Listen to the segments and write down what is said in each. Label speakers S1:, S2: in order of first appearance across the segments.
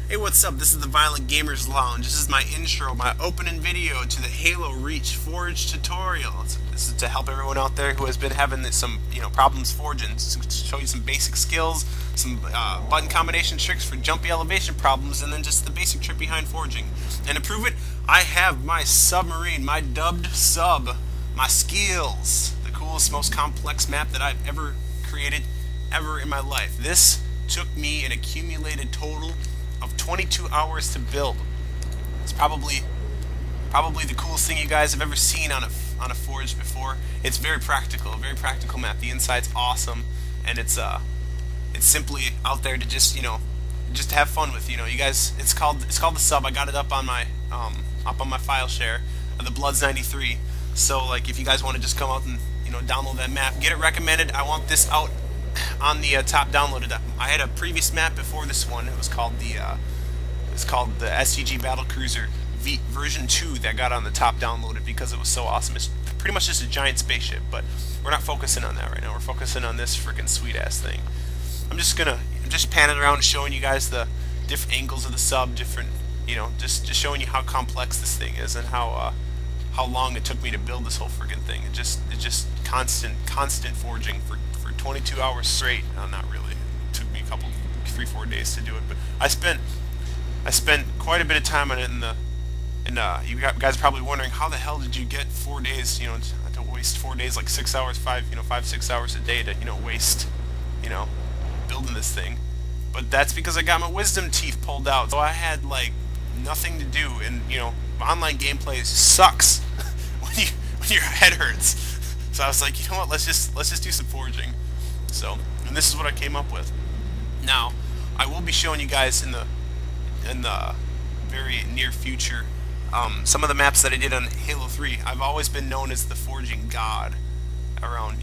S1: Hey, what's up? This is the Violent Gamers Lounge. This is my intro, my opening video to the Halo Reach Forge tutorial. This is to help everyone out there who has been having some, problems forging. To show you some basic skills, some button combination tricks for jumpy elevation problems, and then just the basic trick behind forging. And to prove it, I have my Submarine, my dubbed sub, my skills, the coolest, most complex map that I've ever created, ever in my life. This took me an accumulated total of 22 hours to build. It's probably the coolest thing you guys have ever seen on a forge before. It's very practical, a very practical map. The inside's awesome, and it's simply out there to just just have fun with. You guys. It's called the sub. I got it up on my file share of the Bloods 93. So like if you guys want to just come out and download that map, get it recommended. I want this out on the top downloaded. I had a previous map before this one. It was called the SCG Battle Cruiser version 2 that got on the top downloaded because it was so awesome. It's pretty much just a giant spaceship, but we're not focusing on that right now. We're focusing on this freaking sweet ass thing. I'm just panning around showing you guys the different angles of the sub, just showing you how complex this thing is and how long it took me to build this whole freaking thing. It's just constant forging for 22 hours straight. Not really. It took me a couple, 3-4 days to do it, but I spent quite a bit of time on it. You guys are probably wondering, how the hell did you get 4 days? To waste 4 days, like 6 hours, 5-6 hours a day to waste, building this thing. But that's because I got my wisdom teeth pulled out, so I had like nothing to do, and online gameplay sucks when your head hurts. So I was like, you know what? Let's just do some forging. So, and this is what I came up with. Now, I will be showing you guys in the very near future some of the maps that I did on Halo 3. I've always been known as the forging god around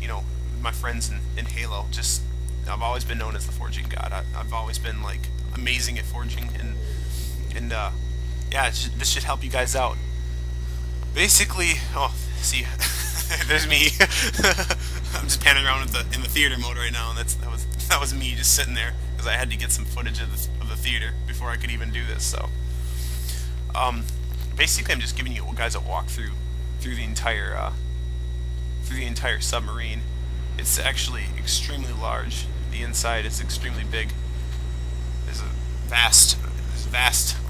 S1: my friends in Halo. I've always been known as the forging god. I've always been like amazing at forging, and yeah, this should help you guys out. Basically, see. There's me. I'm just panning around in the theater mode right now, and that was me just sitting there because I had to get some footage of the theater before I could even do this. So, basically, I'm just giving you guys a walkthrough through the entire submarine. It's actually extremely large. The inside is extremely big. There's vast,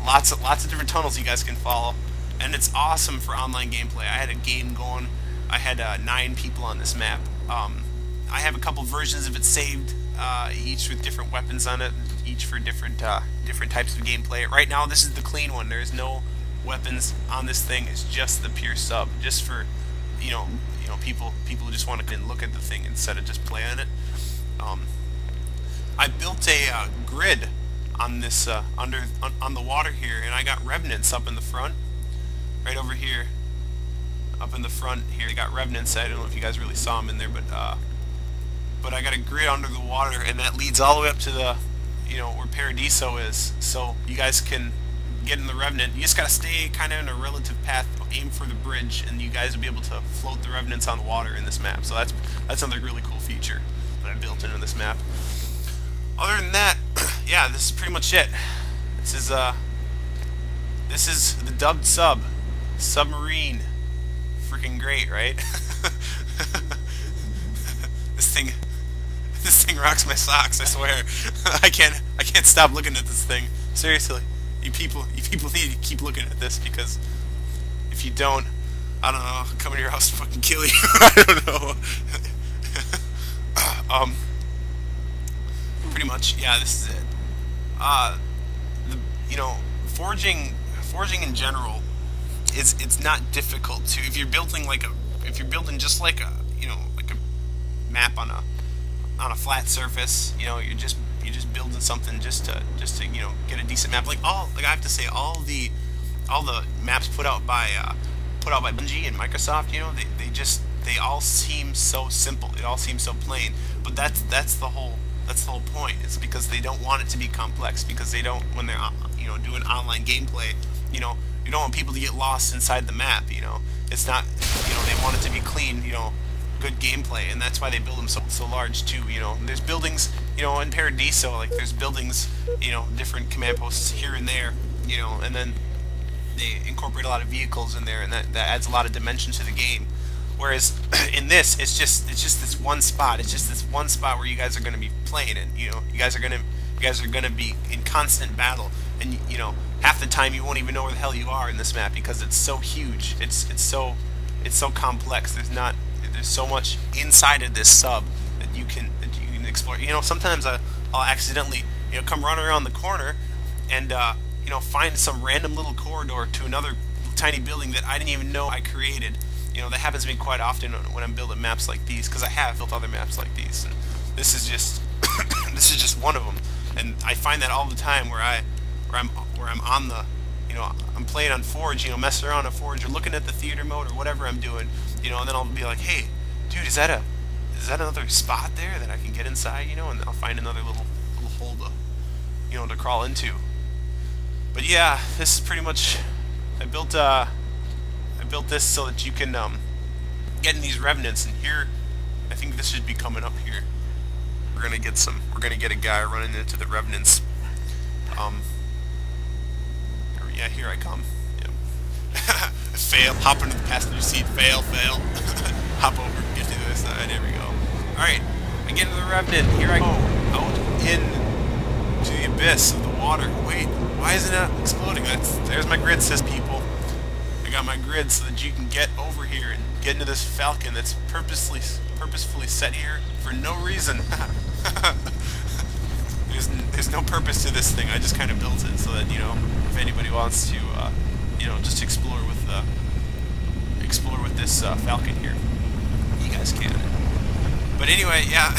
S1: lots of different tunnels you guys can follow, and it's awesome for online gameplay. I had a game going. I had 9 people on this map. I have a couple versions of it saved, each with different weapons on it, each for different types of gameplay. Right now, this is the clean one. There is no weapons on this thing. It's just the pure sub, just for people who just want to look at the thing instead of just play on it. I built a grid on this on the water here, and I got revenants up in the front, right over here. Up in the front here, they got revenants. I don't know if you guys really saw them in there, but I got a grid under the water, and that leads all the way up to the, where Paradiso is. So you guys can get in the revenant. You just gotta stay kind of in a relative path, aim for the bridge, and you guys will be able to float the revenants on the water in this map. So that's another really cool feature that I built into this map. Other than that, yeah, this is pretty much it. This is the dubbed sub, Submarine. Freaking great, right? This thing rocks my socks, I swear. I can't stop looking at this thing. Seriously, you people need to keep looking at this, because if you don't, I don't know, I'll come in your house and fucking kill you. I don't know. Pretty much, yeah, this is it. Forging in general, it's not difficult to, if you're building just like a map on a flat surface, you're just building something just to get a decent map. Like I have to say, all the maps put out by Bungie and Microsoft, they all seem so simple. It all seems so plain. But that's the whole point. It's because they don't want it to be complex, because they don't, when they're doing online gameplay, you don't want people to get lost inside the map. It's not, they want it to be clean, good gameplay, and that's why they build them so large too. There's buildings you know, in Paradiso, like there's buildings, you know, different command posts here and there, you know, and then they incorporate a lot of vehicles in there, and that adds a lot of dimension to the game. Whereas in this, it's just this one spot. It's just this one spot where you guys are going to be playing, and you know, you guys are gonna be in constant battle, and you know, half the time you won't even know where the hell you are in this map because it's so huge. It's so complex. There's so much inside of this sub that you can explore. You know, sometimes I'll accidentally, you know, come running around the corner and you know, find some random little corridor to another tiny building that I didn't even know I created. You know, that happens to me quite often when I'm building maps like these, because I have built other maps like these. And this is just this is just one of them, and I find that all the time where I'm on the, you know, I'm playing on Forge, you know, messing around on Forge or looking at the theater mode or whatever I'm doing, you know, and then I'll be like, hey, dude, is that another spot there that I can get inside, you know, and I'll find another little hole to, you know, to crawl into. But yeah, this is pretty much, I built this so that you can get in these revenants, and here, I think this should be coming up here. We're gonna get a guy running into the revenants. Yeah, here I come. Yep. Fail, hop into the passenger seat, fail. Hop over, get to the other side, there we go. Alright, I get into the revenant, here I go, out into the abyss of the water. Wait, why isn't that exploding? There's my grid, says people. I got my grid so that you can get over here and get into this Falcon that's purposefully set here for no reason. There's no purpose to this thing. I just kind of built it so that, you know, if anybody wants to, you know, just explore with this Falcon here, you guys can. But anyway, yeah,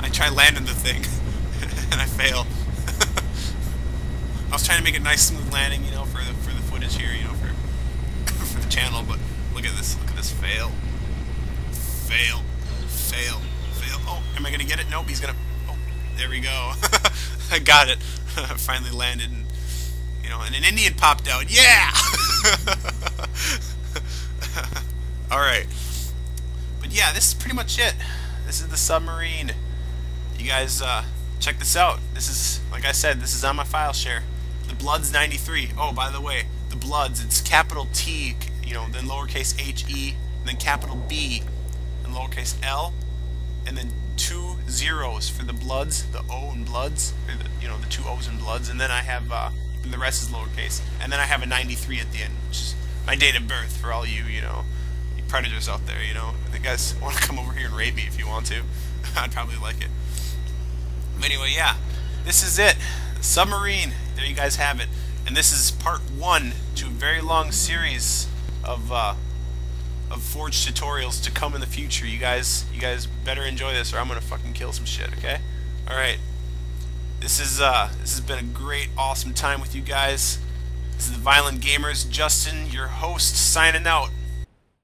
S1: I try landing the thing and I fail. I was trying to make a nice smooth landing, you know, for the footage here, you know, for the channel. But look at this fail. Oh, am I gonna get it? Nope, he's gonna. Oh, there we go. I got it. Finally landed, and you know, and an Indian popped out. Yeah. All right. But yeah, this is pretty much it. This is the Submarine. You guys check this out. This is, like I said, this is on my file share. The Bloods 93. Oh, by the way, the Bloods, it's capital T, you know, then lowercase HE, then capital B, and lowercase L, and then 2 zeros for the Bloods, the O in Bloods, or the, you know, the 2 O's in Bloods, and then I have, and the rest is lowercase, and then I have a 93 at the end, which is my date of birth for all you, you know, you predators out there, you know. If you guys want to come over here and raid me if you want to, I'd probably like it. But anyway, yeah, this is it. Submarine. There you guys have it. And this is part 1 to a very long series of Forge tutorials to come in the future. You guys better enjoy this, or I'm gonna fucking kill some shit. Okay? All right. This has been a great, awesome time with you guys. This is the Violent Gamers. Justin, your host, signing out.